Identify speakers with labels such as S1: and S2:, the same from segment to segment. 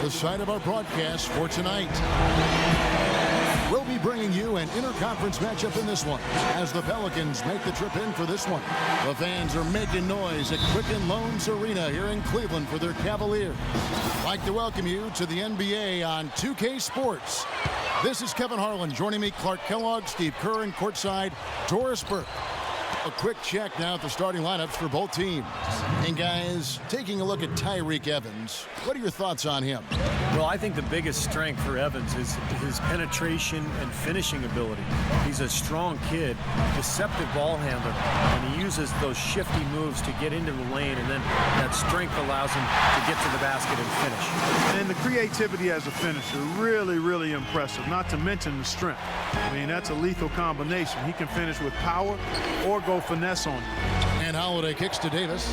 S1: the site of our broadcast for tonight. We'll be bringing you an interconference matchup in this one as the Pelicans make the trip in for this one. The fans are making noise at Quicken Loans Arena here in Cleveland for their Cavaliers. I'd like to welcome you to the NBA on 2K Sports. This is Kevin Harlan. Joining me, Clark Kellogg, Steve Kerr, and courtside, Doris Burke. A quick check now at the starting lineups for both teams. And guys, taking a look at Tyreke Evans, what are your thoughts on him?
S2: Well, I think the biggest strength for Evans is his penetration and finishing ability. He's a strong kid, deceptive ball handler, and he uses those shifty moves to get into the lane, and then that strength allows him to get to the basket and finish.
S3: And the creativity as a finisher, really, really impressive, not to mention the strength. I mean, that's a lethal combination. He can finish with power or go finesse on you.
S1: And Holiday kicks to Davis.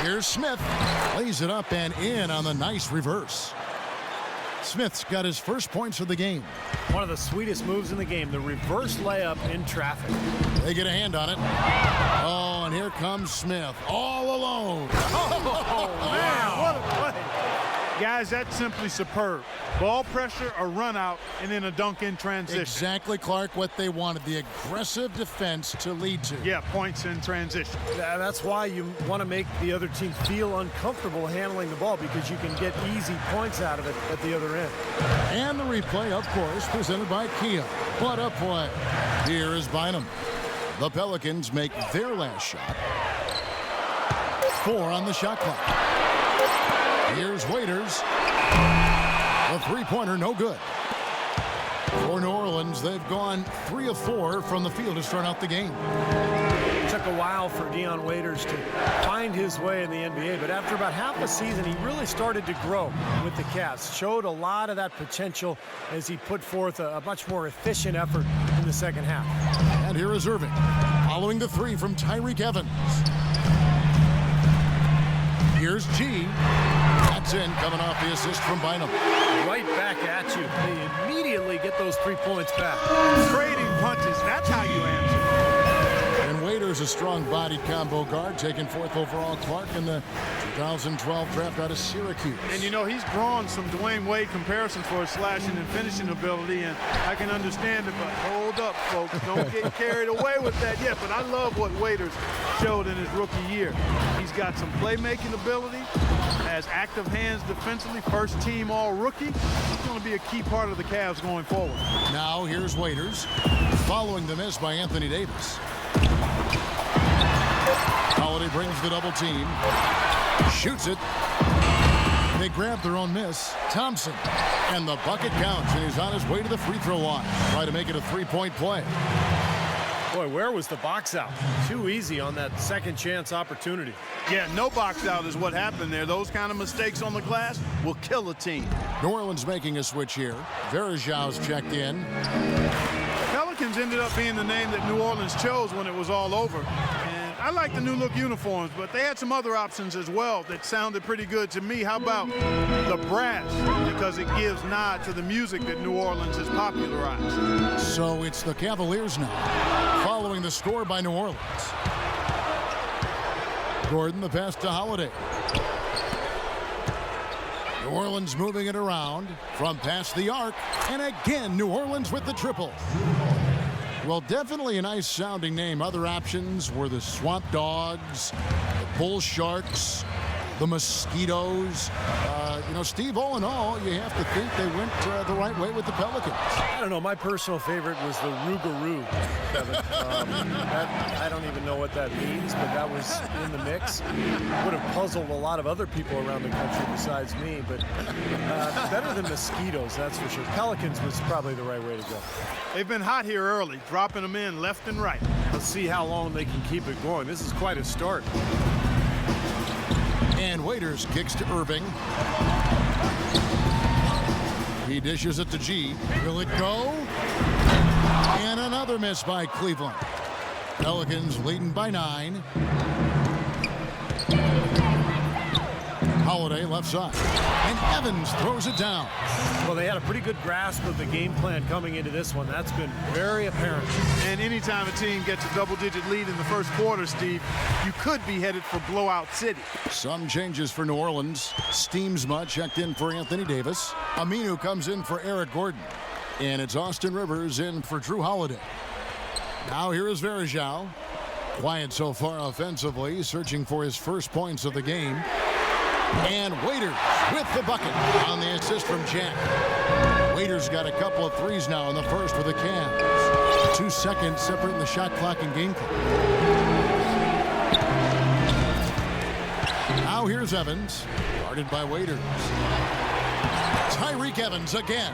S1: Here's Smith. Lays it up and in on the nice reverse. Smith's got his first points of the game.
S2: One of the sweetest moves in the game, the reverse layup in traffic.
S1: They get a hand on it. Oh, and here comes Smith, all alone.
S3: Oh, man, what a play. Guys, that's simply superb. Ball pressure, a run out, and then a dunk in transition.
S1: Exactly, Clark, what they wanted, the aggressive defense to lead to.
S3: Yeah, points in transition.
S2: Yeah, that's why you want to make the other team feel uncomfortable handling the ball, because you can get easy points out of it at the other end.
S1: And the replay, of course, presented by Kia. What a play. Here is Bynum. The Pelicans make their last shot. 4 on the shot clock. Here's Waiters. A three-pointer, no good. For New Orleans, they've gone 3 of 4 from the field to start out the game.
S2: It took a while for Dion Waiters to find his way in the NBA, but after about half a season, he really started to grow with the Cavs. Showed a lot of that potential as he put forth a much more efficient effort in the second half.
S1: And here is Irving, following the 3 from Tyreke Evans. Here's G. That's in, coming off the assist from Bynum.
S2: Right back at you. They immediately get those 3 points back.
S3: Trading punches, that's how you answer.
S1: And Waiters, a strong-bodied combo guard, taken 4th overall, Clark, in the 2012 draft out of Syracuse.
S3: And, you know, he's drawn some Dwayne Wade comparisons for his slashing and finishing ability, and I can understand it, but hold up, folks. Don't get carried away with that yet. But I love what Waiters showed in his rookie year. He's got some playmaking ability, has active hands defensively, first team all-rookie. He's going to be a key part of the Cavs going forward.
S1: Now here's Waiters, following the miss by Anthony Davis. Holiday brings the double team. Shoots it. They grab their own miss. Thompson. And the bucket counts, and he's on his way to the free throw line. Try to make it a 3-point play.
S2: Boy, where was the box out? Too easy on that second chance opportunity.
S3: Yeah, no box out is what happened there. Those kind of mistakes on the glass will kill a team.
S1: New Orleans making a switch here. Verajau's checked in.
S3: Pelicans ended up being the name that New Orleans chose when it was all over. And I like the new look uniforms, but they had some other options as well that sounded pretty good to me. How about the brass? Because it gives nod to the music that New Orleans has popularized.
S1: So it's the Cavaliers now, following the score by New Orleans. Gordon, the pass to Holiday. New Orleans moving it around from past the arc, and again New Orleans with the triple. Well, definitely a nice sounding name. Other options were the Swamp Dogs, the Bull Sharks, the Mosquitoes. You know, Steve, all in all, you have to think they went the right way with the Pelicans.
S2: I don't know. My personal favorite was the Rougarou, Kevin. I don't even know what that means, but that was in the mix. Would have puzzled a lot of other people around the country besides me, but better than Mosquitoes, that's for sure. Pelicans was probably the right way to go.
S3: They've been hot here early, dropping them in left and right.
S2: Let's see how long they can keep it going. This is quite a start.
S1: And Waiters kicks to Irving. He dishes it to G. Will it go? And another miss by Cleveland. Pelicans leading by 9. Holiday left side. And Evans throws it down.
S2: Well, they had a pretty good grasp of the game plan coming into this one. That's been very apparent.
S3: And anytime a team gets a double-digit lead in the first quarter, Steve, you could be headed for blowout city.
S1: Some changes for New Orleans. Steamsma checked in for Anthony Davis. Aminu comes in for Eric Gordon. And it's Austin Rivers in for Drew Holiday. Now here is Varejao. Quiet so far offensively, searching for his first points of the game. And Waiters with the bucket on the assist from Jack. Waiters got a couple of threes now in the first for the Cavs. 2 seconds separating the shot clock and game clock. Now here's Evans, guarded by Waiters. Tyreke Evans again.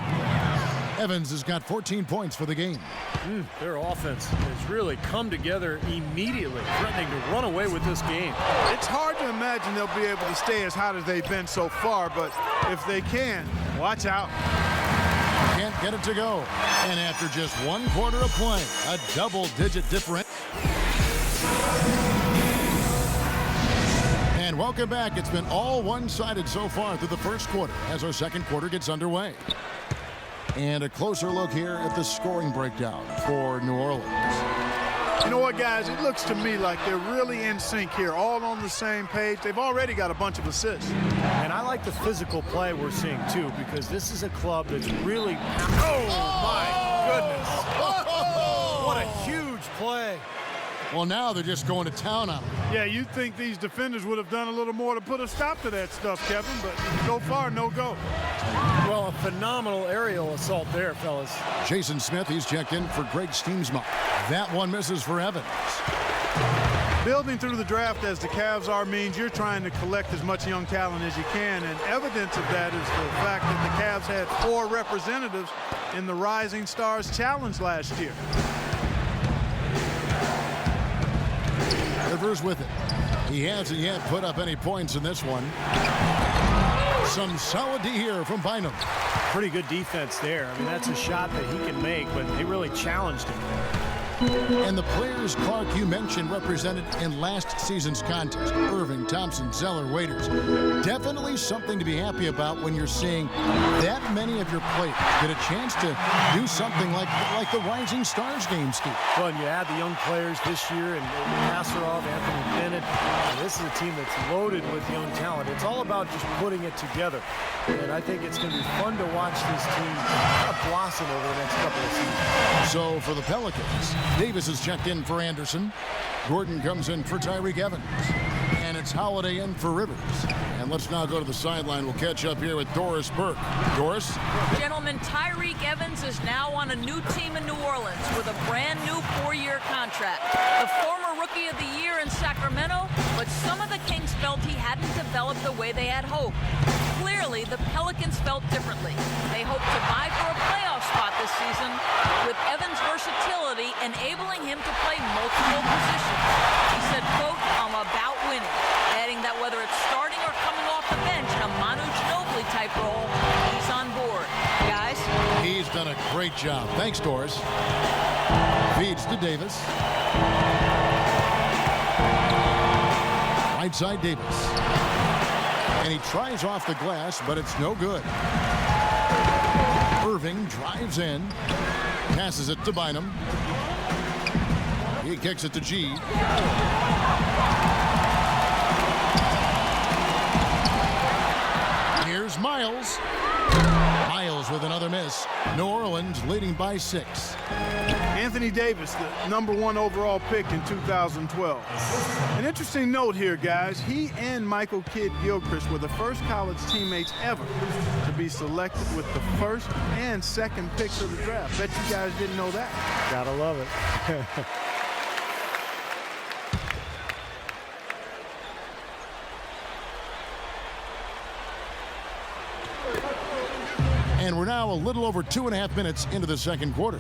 S1: Evans has got 14 points for the game.
S2: Their offense has really come together immediately, threatening to run away with this game.
S3: It's hard to imagine they'll be able to stay as hot as they've been so far, but if they can, watch out.
S1: Can't get it to go. And after just 1 quarter of play, a double-digit difference. And welcome back. It's been all one-sided so far through the first quarter as our second quarter gets underway. And a closer look here at the scoring breakdown for New Orleans.
S3: You know what, guys? It looks to me like they're really in sync here, all on the same page. They've already got a bunch of assists.
S2: And I like the physical play we're seeing, too, because this is a club that's really... Oh, my goodness. What a huge play.
S1: Well, now they're just going to town on him.
S3: Yeah, you'd think these defenders would have done a little more to put a stop to that stuff, Kevin, but so far, no go.
S2: Well, a phenomenal aerial assault there, fellas.
S1: Jason Smith, he's checked in for Greg Steamsma. That one misses for Evans.
S3: Building through the draft as the Cavs are means you're trying to collect as much young talent as you can, and evidence of that is the fact that the Cavs had 4 representatives in the Rising Stars Challenge last year.
S1: Rivers with it. He hasn't yet put up any points in this one. Some solid D here from Bynum.
S2: Pretty good defense there. I mean, that's a shot that he can make, but they really challenged him.
S1: And the players, Clark, you mentioned represented in last season's contest. Irving, Thompson, Zeller, Waiters. Definitely something to be happy about when you're seeing that many of your players get a chance to do something like the Rising Stars game, Steve.
S2: Well, and you add the young players this year, and Kasparov, Anthony Bennett. This is a team that's loaded with young talent. It's all about just putting it together. And I think it's going to be fun to watch this team blossom over the next couple of seasons.
S1: So for the Pelicans, Davis is checked in for Anderson. Gordon comes in for Tyreke Evans. And it's Holiday in for Rivers. And let's now go to the sideline. We'll catch up here with Doris Burke. Doris?
S4: Gentlemen, Tyreke Evans is now on a new team in New Orleans with a brand new 4-year contract. The former Rookie of the Year in Sacramento, but some of the Kings felt he hadn't developed the way they had hoped. Clearly, the Pelicans felt differently. They hope to vie for a playoff spot this season, with Evans' versatility enabling him to play multiple positions. He said, quote, "I'm about winning," adding that whether it's starting or coming off the bench in a Manu Ginobili type role, he's on board. Guys?
S1: He's done a great job. Thanks, Doris. Feeds to Davis. Right side, Davis. And he tries off the glass, but it's no good. Irving drives in. Passes it to Bynum. He kicks it to G. Here's Miles. Miles with another miss. New Orleans leading by 6.
S3: Anthony Davis, the #1 overall pick in 2012. An interesting note here, guys. He and Michael Kidd-Gilchrist were the first college teammates ever to be selected with the first and second picks of the draft. Bet you guys didn't know that.
S2: Gotta love it.
S1: And we're now a little over 2.5 minutes into the second quarter.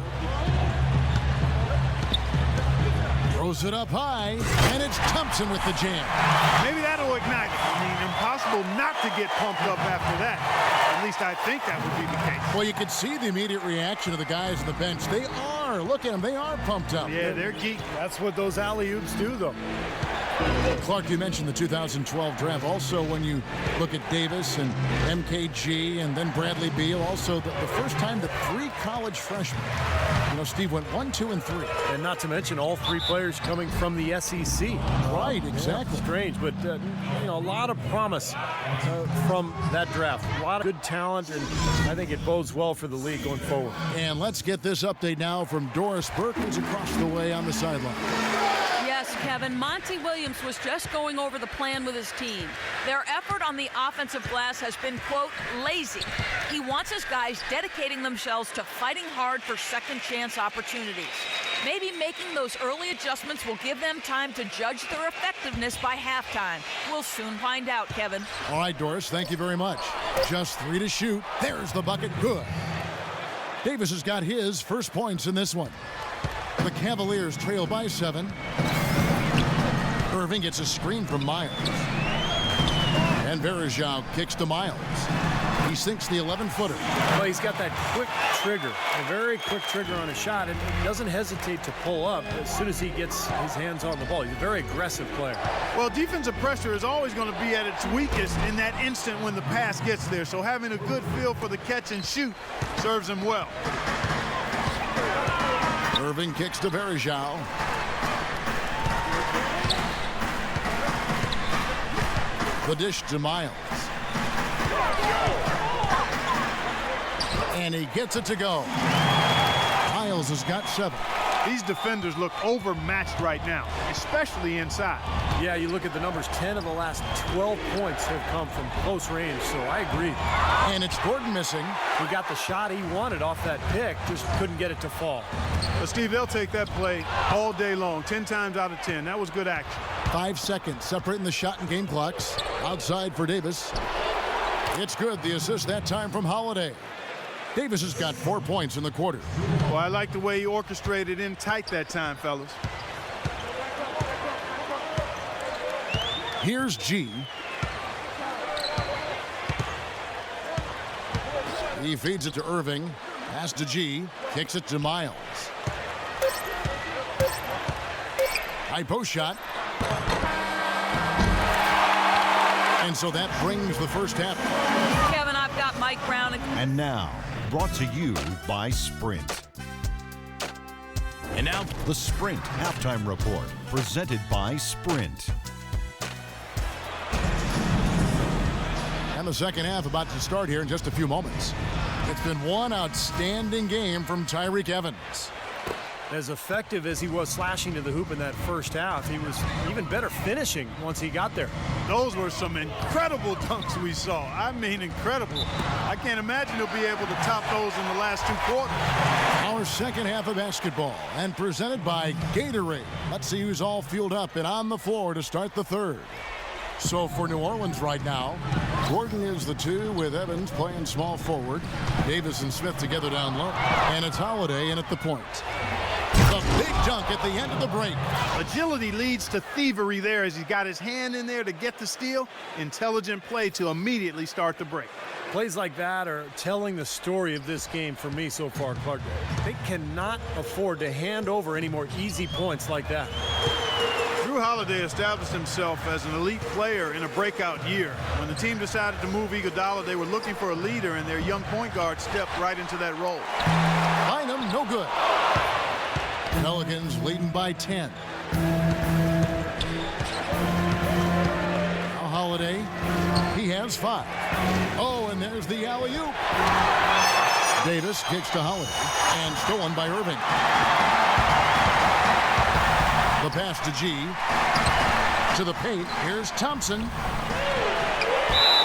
S1: Throws it up high, and it's Thompson with the jam.
S3: Maybe that'll ignite it. I mean, impossible not to get pumped up after that. At least I think that would be the case.
S1: Well, you can see the immediate reaction of the guys on the bench. They are. Look at them. They are pumped up.
S3: Yeah, they're geeked.
S2: That's what those alley-oops do, though.
S1: Clark, you mentioned the 2012 draft. Also, when you look at Davis and MKG and then Bradley Beal, also the first time that 3 college freshmen, Steve, went 1, 2, and 3.
S2: And not to mention all 3 players coming from the SEC.
S1: Right, exactly.
S2: Yeah, strange, but a lot of promise from that draft. A lot of good talent, and I think it bodes well for the league going forward.
S1: And let's get this update now from Doris Burke, who's across the way on the sideline.
S4: Yes, Kevin, Monty Williams was just going over the plan with his team. Their effort on the offensive glass has been, quote, lazy. He wants his guys dedicating themselves to fighting hard for second chance opportunities. Maybe making those early adjustments will give them time to judge their effectiveness by halftime. We'll soon find out, Kevin.
S1: All right, Doris, thank you very much. Just 3 to shoot. There's the bucket. Good. Davis has got his first points in this one. The Cavaliers trail by 7. Irving gets a screen from Miles. And Verejao kicks to Miles. He sinks the 11-footer.
S2: Well, he's got that quick trigger, a very quick trigger on a shot, and he doesn't hesitate to pull up as soon as he gets his hands on the ball. He's a very aggressive player.
S3: Well, defensive pressure is always going to be at its weakest in that instant when the pass gets there. So having a good feel for the catch and shoot serves him well.
S1: Irving kicks to Verejao. The dish to Miles. And he gets it to go. Miles has got 7.
S3: These defenders look overmatched right now, especially inside.
S2: Yeah, you look at the numbers. 10 of the last 12 points have come from close range, so I agree.
S1: And it's Gordon missing.
S2: He got the shot he wanted off that pick, just couldn't get it to fall.
S3: But, Steve, they'll take that play all day long, 10 times out of 10. That was good action.
S1: 5 seconds separating the shot and game clocks. Outside for Davis. It's good. The assist that time from Holiday. Davis has got 4 points in the quarter.
S3: Well, I like the way he orchestrated in tight that time, fellas.
S1: Here's G. He feeds it to Irving. Pass to G. Kicks it to Miles. High post shot. And so that brings the first half.
S4: Kevin, I've got Mike Brown.
S5: And now, brought to you by Sprint. And now, the Sprint Halftime Report, presented by Sprint.
S1: And the second half about to start here in just a few moments. It's been one outstanding game from Tyreke Evans.
S2: As effective as he was slashing to the hoop in that first half, he was even better finishing once he got there.
S3: Those were some incredible dunks we saw. I mean, incredible. I can't imagine he'll be able to top those in the last 2 quarters.
S1: Our second half of basketball, and presented by Gatorade. Let's see who's all fueled up and on the floor to start the third. So for New Orleans right now, Gordon is the 2 with Evans playing small forward. Davis and Smith together down low. And it's Holiday in at the point. The big dunk at the end of the break.
S3: Agility leads to thievery there as he's got his hand in there to get the steal. Intelligent play to immediately start the break.
S2: Plays like that are telling the story of this game for me so far, Clark. They cannot afford to hand over any more easy points like that.
S3: Drew Holiday established himself as an elite player in a breakout year. When the team decided to move Iguodala, they were looking for a leader, and their young point guard stepped right into that role.
S1: Bynum, no good. Pelicans leading by 10. Now Holiday, he has 5. Oh, and there's the alley-oop. Davis kicks to Holiday, and stolen by Irving. The pass to G. To the paint. Here's Thompson.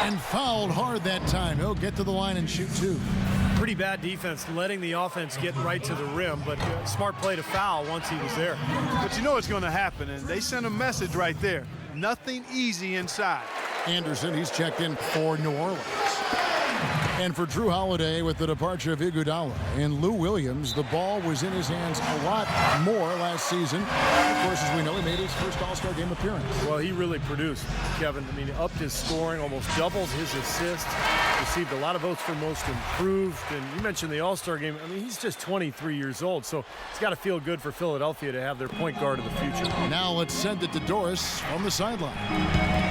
S1: And fouled hard that time. He'll get to the line and shoot 2.
S2: Pretty bad defense, letting the offense get right to the rim, but smart play to foul once he was there.
S3: But you know it's going to happen, and they sent a message right there. Nothing easy inside.
S1: Anderson, he's checked in for New Orleans. And for Drew Holiday, with the departure of Iguodala and Lou Williams, the ball was in his hands a lot more last season. Of course, as we know, he made his first All-Star game appearance.
S2: Well, he really produced, Kevin. I mean, he upped his scoring, almost doubled his assists, received a lot of votes for most improved. And you mentioned the All-Star game. I mean, he's just 23 years old, so it's got to feel good for Philadelphia to have their point guard of the future.
S1: Now let's send it to Doris on the sideline.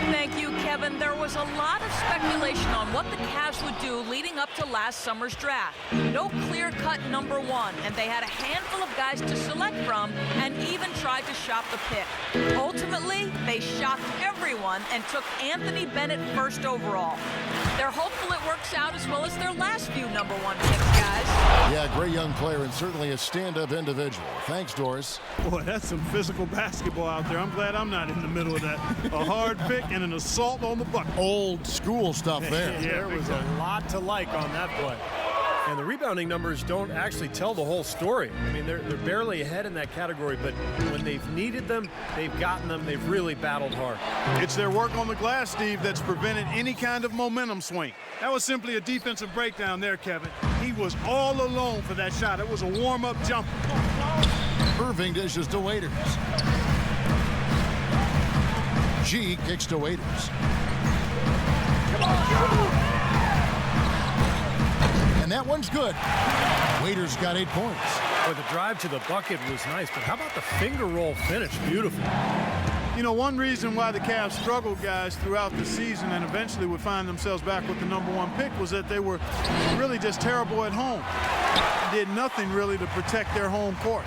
S4: Thank you, Kevin. There was a lot of speculation on what the Cavs would do leading up to last summer's draft. No clear-cut number one, and they had a handful of guys to select from and even tried to shop the pick. Ultimately, they shocked everyone and took Anthony Bennett first overall. They're hopeful it works out as well as their last few number one picks, guys.
S1: Yeah, great young player and certainly a stand-up individual. Thanks, Doris.
S3: Boy, that's some physical basketball out there. I'm glad I'm not in the middle of that. A hard pick and an assault on the bucket.
S1: Old school stuff there.
S2: There was a lot to like on that play. And the rebounding numbers don't actually tell the whole story. I mean, they're barely ahead in that category, but when they've needed them, they've gotten them. They've really battled hard.
S3: It's their work on the glass, Steve, that's prevented any kind of momentum swing. That was simply a defensive breakdown there, Kevin. He was all alone for that shot. It was a warm-up jumper.
S1: Irving dishes to Waiters. G kicks to Waiters. And that one's good. Waiters got 8 points.
S2: But the drive to the bucket was nice, but how about the finger roll finish? Beautiful.
S3: You know, one reason why the Cavs struggled, guys, throughout the season and eventually would find themselves back with the number one pick was that they were really just terrible at home. Did nothing really to protect their home court.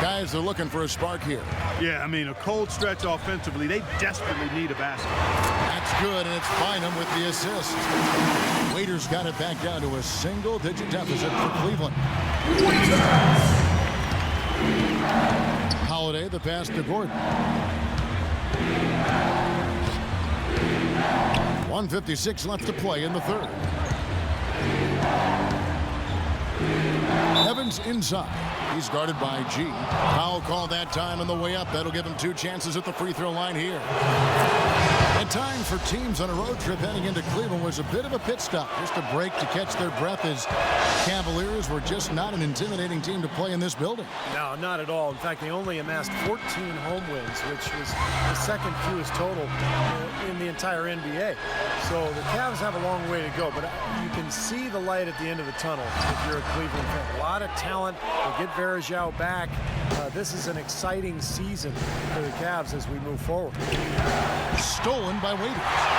S1: Guys are looking for a spark here.
S3: Yeah, I mean, a cold stretch offensively. They desperately need a basket.
S1: That's good, and it's Bynum with the assist. Waiters got it back down to a single-digit deficit for Cleveland. Holiday, the pass to Gordon. 1:56 left to play in the third. Evans inside. He's guarded by G. Foul call that time on the way up. That'll give him 2 chances at the free throw line here. And time for teams on a road trip heading into Cleveland was a bit of a pit stop. Just a break to catch their breath as Cavaliers were just not an intimidating team to play in this building.
S2: No, not at all. In fact, they only amassed 14 home wins, which was the second fewest total in the entire NBA. So the Cavs have a long way to go, but you can see the light at the end of the tunnel if you're a Cleveland fan. A lot of talent. They get Verjao back. This is an exciting season for the Cavs as we move forward.
S1: Stolen by Waiters.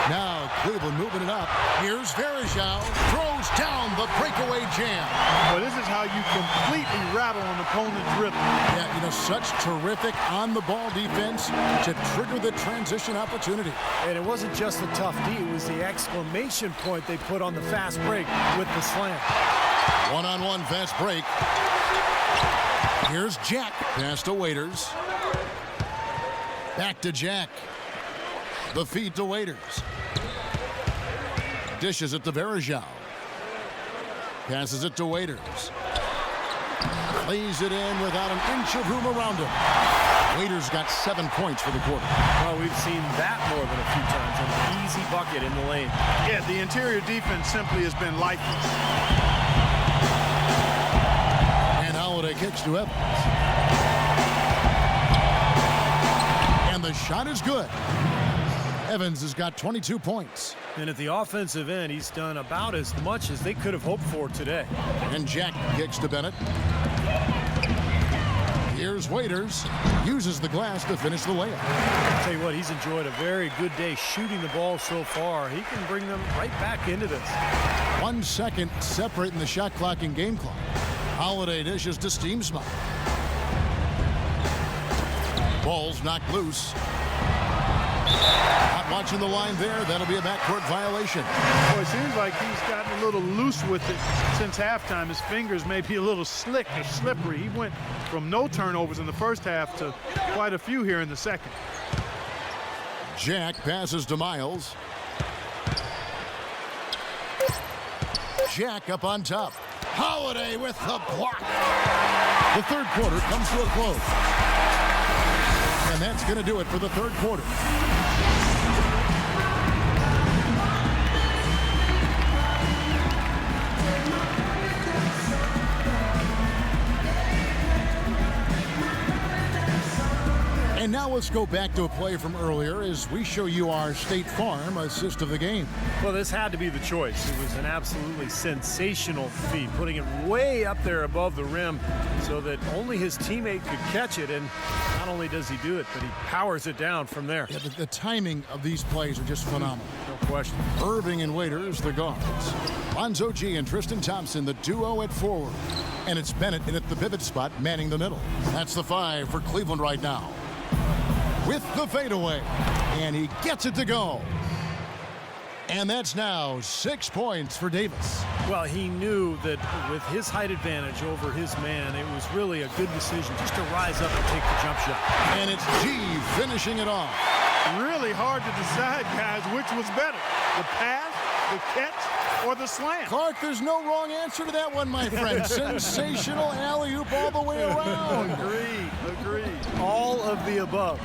S1: Now Cleveland moving it up. Here's Verjao. Throws down the breakaway jam.
S3: Well, this is how you completely rattle an opponent's rhythm.
S1: Yeah, you know, such terrific on-the-ball defense to trigger the transition opportunity.
S2: And it wasn't just the tough D, it was the exclamation point they put on the fast break with the slam.
S1: One-on-one fast break. Here's Jack. Pass to Waiters. Back to Jack. The feed to Waiters. Dishes it to Verjao. Passes it to Waiters. Lays it in without an inch of room around him. Waiters got 7 points for the quarter.
S2: Well, we've seen that more than a few times. An easy bucket in the lane.
S3: Yeah, the interior defense simply has been lifeless.
S1: And Holiday kicks to Evans. And the shot is good. Evans has got 22 points.
S2: And at the offensive end, he's done about as much as they could have hoped for today.
S1: And Jack kicks to Bennett. Here's Waiters. Uses the glass to finish the layup.
S2: I'll tell you what, he's enjoyed a very good day shooting the ball so far. He can bring them right back into this.
S1: 1 second separating the shot clock and game clock. Holiday dishes to Steamsma. Ball's knocked loose. Not watching the line there. That'll be a backcourt violation.
S3: Well, it seems like he's gotten a little loose with it since halftime. His fingers may be a little slick or slippery. He went from no turnovers in the first half to quite a few here in the second.
S1: Jack passes to Miles. Jack up on top. Holiday with the block. The third quarter comes to a close. And that's going to do it for the third quarter. let's go back to a play from earlier as we show you our State Farm assist of the game.
S2: Well, this had to be the choice. It was an absolutely sensational feed, putting it way up there above the rim so that only his teammate could catch it. And not only does he do it, but he powers it down from there.
S1: Yeah, the timing of these plays are just phenomenal.
S2: No question.
S1: Irving and Waiters, the guards. Lonzo G and Tristan Thompson, the duo at forward. And it's Bennett in at the pivot spot, manning the middle. That's the 5 for Cleveland right now. With the fadeaway. And he gets it to go. And that's now 6 points for Davis.
S2: Well, he knew that with his height advantage over his man, it was really a good decision just to rise up and take the jump shot.
S1: And it's G finishing it off.
S3: Really hard to decide, guys, which was better, the pass, the catch, or the slam.
S1: Clark, there's no wrong answer to that one, my friend. Sensational alley-oop all the way around.
S3: Agreed.
S2: All of the above.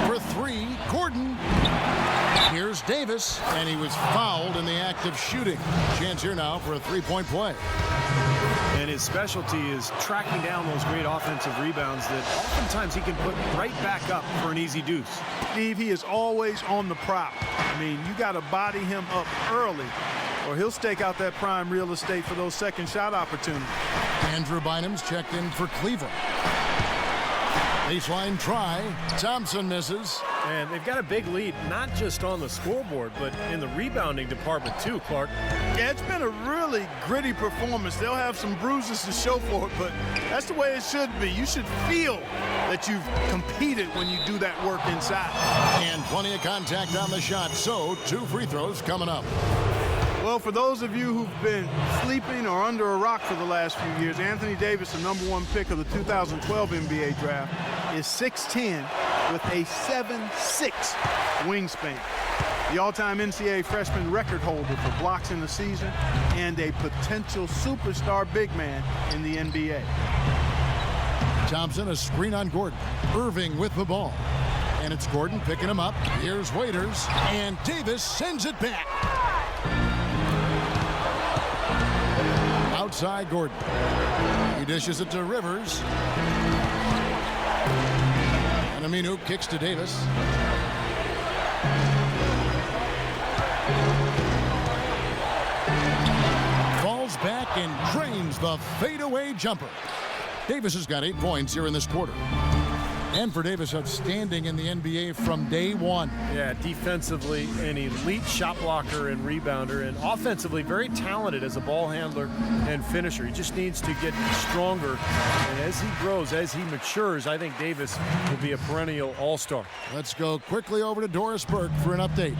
S1: For 3, Gordon. Here's Davis, and he was fouled in the act of shooting. Chance here now for a 3-point play.
S2: And his specialty is tracking down those great offensive rebounds that oftentimes he can put right back up for an easy deuce.
S3: Steve, he is always on the prop. I mean, you got to body him up early, or he'll stake out that prime real estate for those second shot opportunities.
S1: Andrew Bynum's checked in for Cleveland. Baseline try. Thompson misses.
S2: And they've got a big lead, not just on the scoreboard, but in the rebounding department too, Clark.
S3: Yeah, it's been a really gritty performance. They'll have some bruises to show for it, but that's the way it should be. You should feel that you've competed when you do that work inside.
S1: And plenty of contact on the shot, so 2 free throws coming up.
S3: Well, for those of you who've been sleeping or under a rock for the last few years, Anthony Davis, the #1 pick of the 2012 NBA draft, is 6'10", with a 7'6" wingspan. The all-time NCAA freshman record holder for blocks in the season and a potential superstar big man in the NBA.
S1: Thompson, a screen on Gordon. Irving with the ball. And it's Gordon picking him up. Here's Waiters. And Davis sends it back. Outside Gordon. He dishes it to Rivers. And Aminu kicks to Davis. Falls back and drains the fadeaway jumper. Davis has got 8 points here in this quarter. And for Davis, outstanding in the NBA from day one.
S2: Yeah, defensively, an elite shot blocker and rebounder, and offensively, very talented as a ball handler and finisher. He just needs to get stronger. And as he grows, as he matures, I think Davis will be a perennial all-star.
S1: Let's go quickly over to Doris Burke for an update.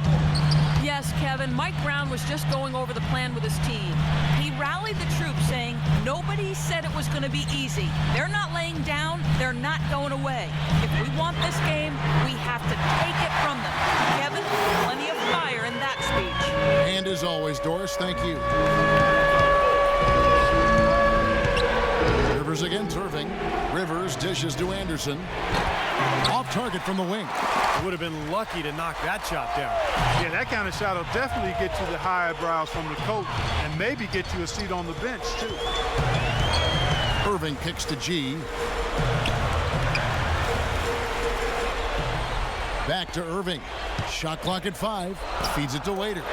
S4: Yes, Kevin, Mike Brown was just going over the plan with his team. He rallied the troops saying nobody said it was going to be easy. They're not laying down. They're not going away. If we want this game, we have to take it from them. Kevin, plenty of fire in that speech.
S1: And as always, Doris, thank you. Rivers against Irving. Rivers dishes to Anderson. Off target from the wing.
S2: Would have been lucky to knock that shot down.
S3: Yeah, that kind of shot will definitely get you the high eyebrows from the coach and maybe get you a seat on the bench, too.
S1: Irving kicks to G. Back to Irving. Shot clock at 5. Feeds it to Waiters.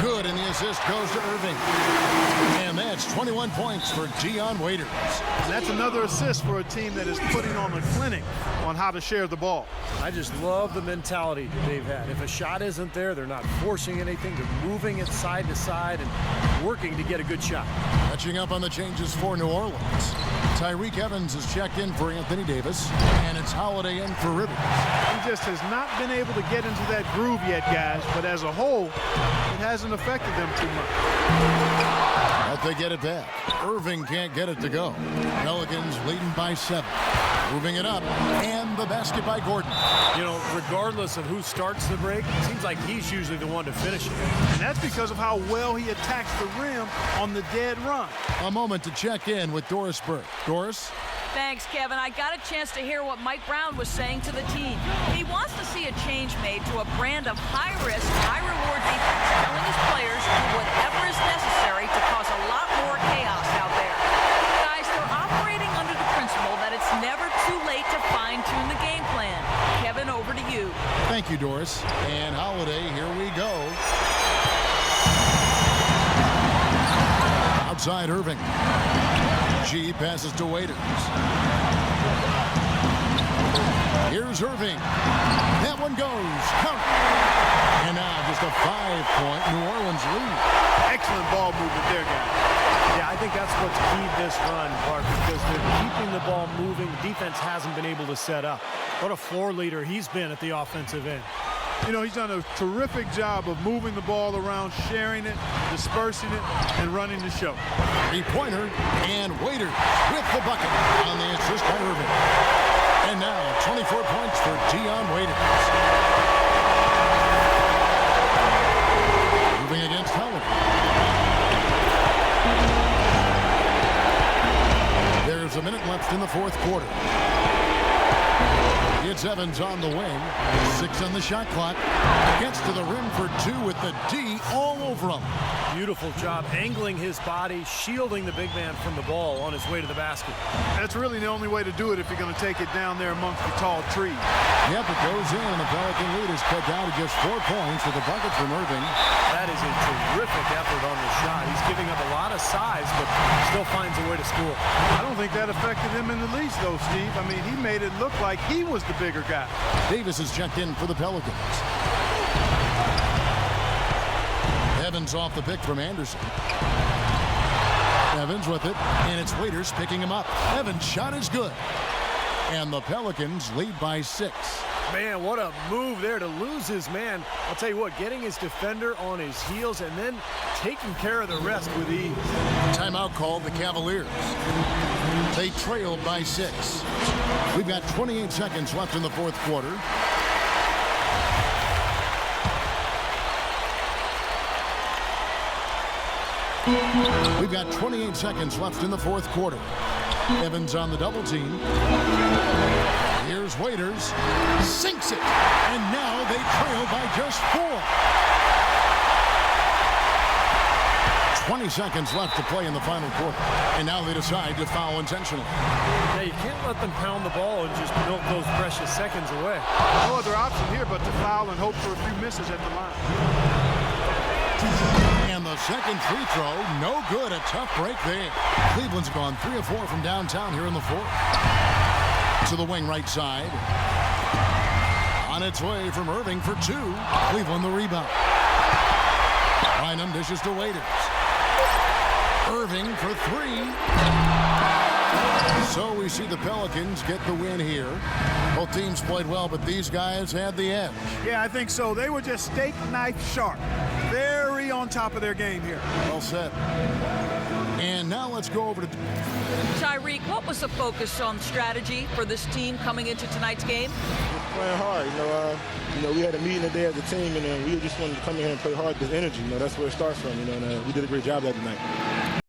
S1: Good, and the assist goes to Irving. And that's 21 points for Dion Waiters.
S3: And that's another assist for a team that is putting on a clinic on how to share the ball.
S2: I just love the mentality they've had. If a shot isn't there, they're not forcing anything. They're moving it side to side and working to get a good shot.
S1: Catching up on the changes for New Orleans. Tyreek Evans is checked in for Anthony Davis, and it's Holiday in for Rivers.
S3: He just has not been able to get into that groove yet, guys, but as a whole, it hasn't affected them too much.
S1: But they get it back. Irving can't get it to go. Pelicans leading by 7. Moving it up, and the basket by Gordon.
S2: You know, regardless of who starts the break, it seems like he's usually the one to finish it.
S3: And that's because of how well he attacks the rim on the dead run.
S1: A moment to check in with Doris Burke. Doris?
S4: Thanks, Kevin. I got a chance to hear what Mike Brown was saying to the team. He wants to see a change made to a brand of high-risk, high-reward defense, telling his players whatever is necessary to cause a lot more chaos out there. Guys, they're operating under the principle that it's never too late to fine-tune the game.
S1: Doris. And Holiday, here we go. Outside Irving. G passes to Waiters. Here's Irving. That one goes. Count. And now just a 5-point New Orleans lead.
S3: Excellent ball movement there, guys.
S2: Yeah, I think that's what's keyed this run, Clark, because they're keeping the ball moving. Defense hasn't been able to set up. What a floor leader he's been at the offensive end.
S3: You know, he's done a terrific job of moving the ball around, sharing it, dispersing it, and running the show.
S1: Three-pointer, and Waiters with the bucket on the assist by Irving. And now 24 points for Dion Waiters. Moving against Howard. There's a minute left in the fourth quarter. It's Evans on the wing. 6 on the shot clock. Gets to the rim for 2 with the D all over him.
S2: Beautiful job angling his body, shielding the big man from the ball on his way to the basket.
S3: That's really the only way to do it if you're going to take it down there amongst the tall trees.
S1: Yep, it goes in. The Pelican lead is cut down to just 4 points with a bucket from Irving.
S2: That is a terrific effort on the shot. He's giving up a lot of size, but still finds a way to score.
S3: I don't think that affected him in the least, though, Steve. I mean, he made it look like he was the bigger guy.
S1: Davis is checked in for the Pelicans. Evans off the pick from Anderson. Evans with it, and it's Waiters picking him up. Evans' shot is good. And the Pelicans lead by 6.
S2: Man, what a move there to lose his man. I'll tell you what, getting his defender on his heels and then taking care of the rest with ease.
S1: Timeout called the Cavaliers. They trailed by 6. We've got 28 seconds left in the fourth quarter. We've got 28 seconds left in the fourth quarter. Evans on the double team. Here's Waiters. Sinks it. And now they trail by just 4. 20 seconds left to play in the final quarter. And now they decide to foul intentionally.
S2: Yeah, you can't let them pound the ball and just milk those precious seconds away.
S3: No other option here but to foul and hope for a few misses at the line.
S1: And the second free throw, no good. A tough break there. Cleveland's gone 3 of 4 from downtown here in the fourth. To the wing right side. On its way from Irving for 2. Cleveland the rebound. Bynum dishes to Waiters. Irving for 3. So we see the Pelicans get the win here. Both teams played well, but these guys had the edge.
S3: Yeah, I think so. They were just steak knife sharp. Very on top of their game here.
S1: Well said. And now let's go over to
S4: Tyreek, what was the focus on strategy for this team coming into tonight's game?
S6: Playing hard, we had a meeting today as a team, and we just wanted to come in here and play hard. This energy, that's where it starts from, and we did a great job that tonight.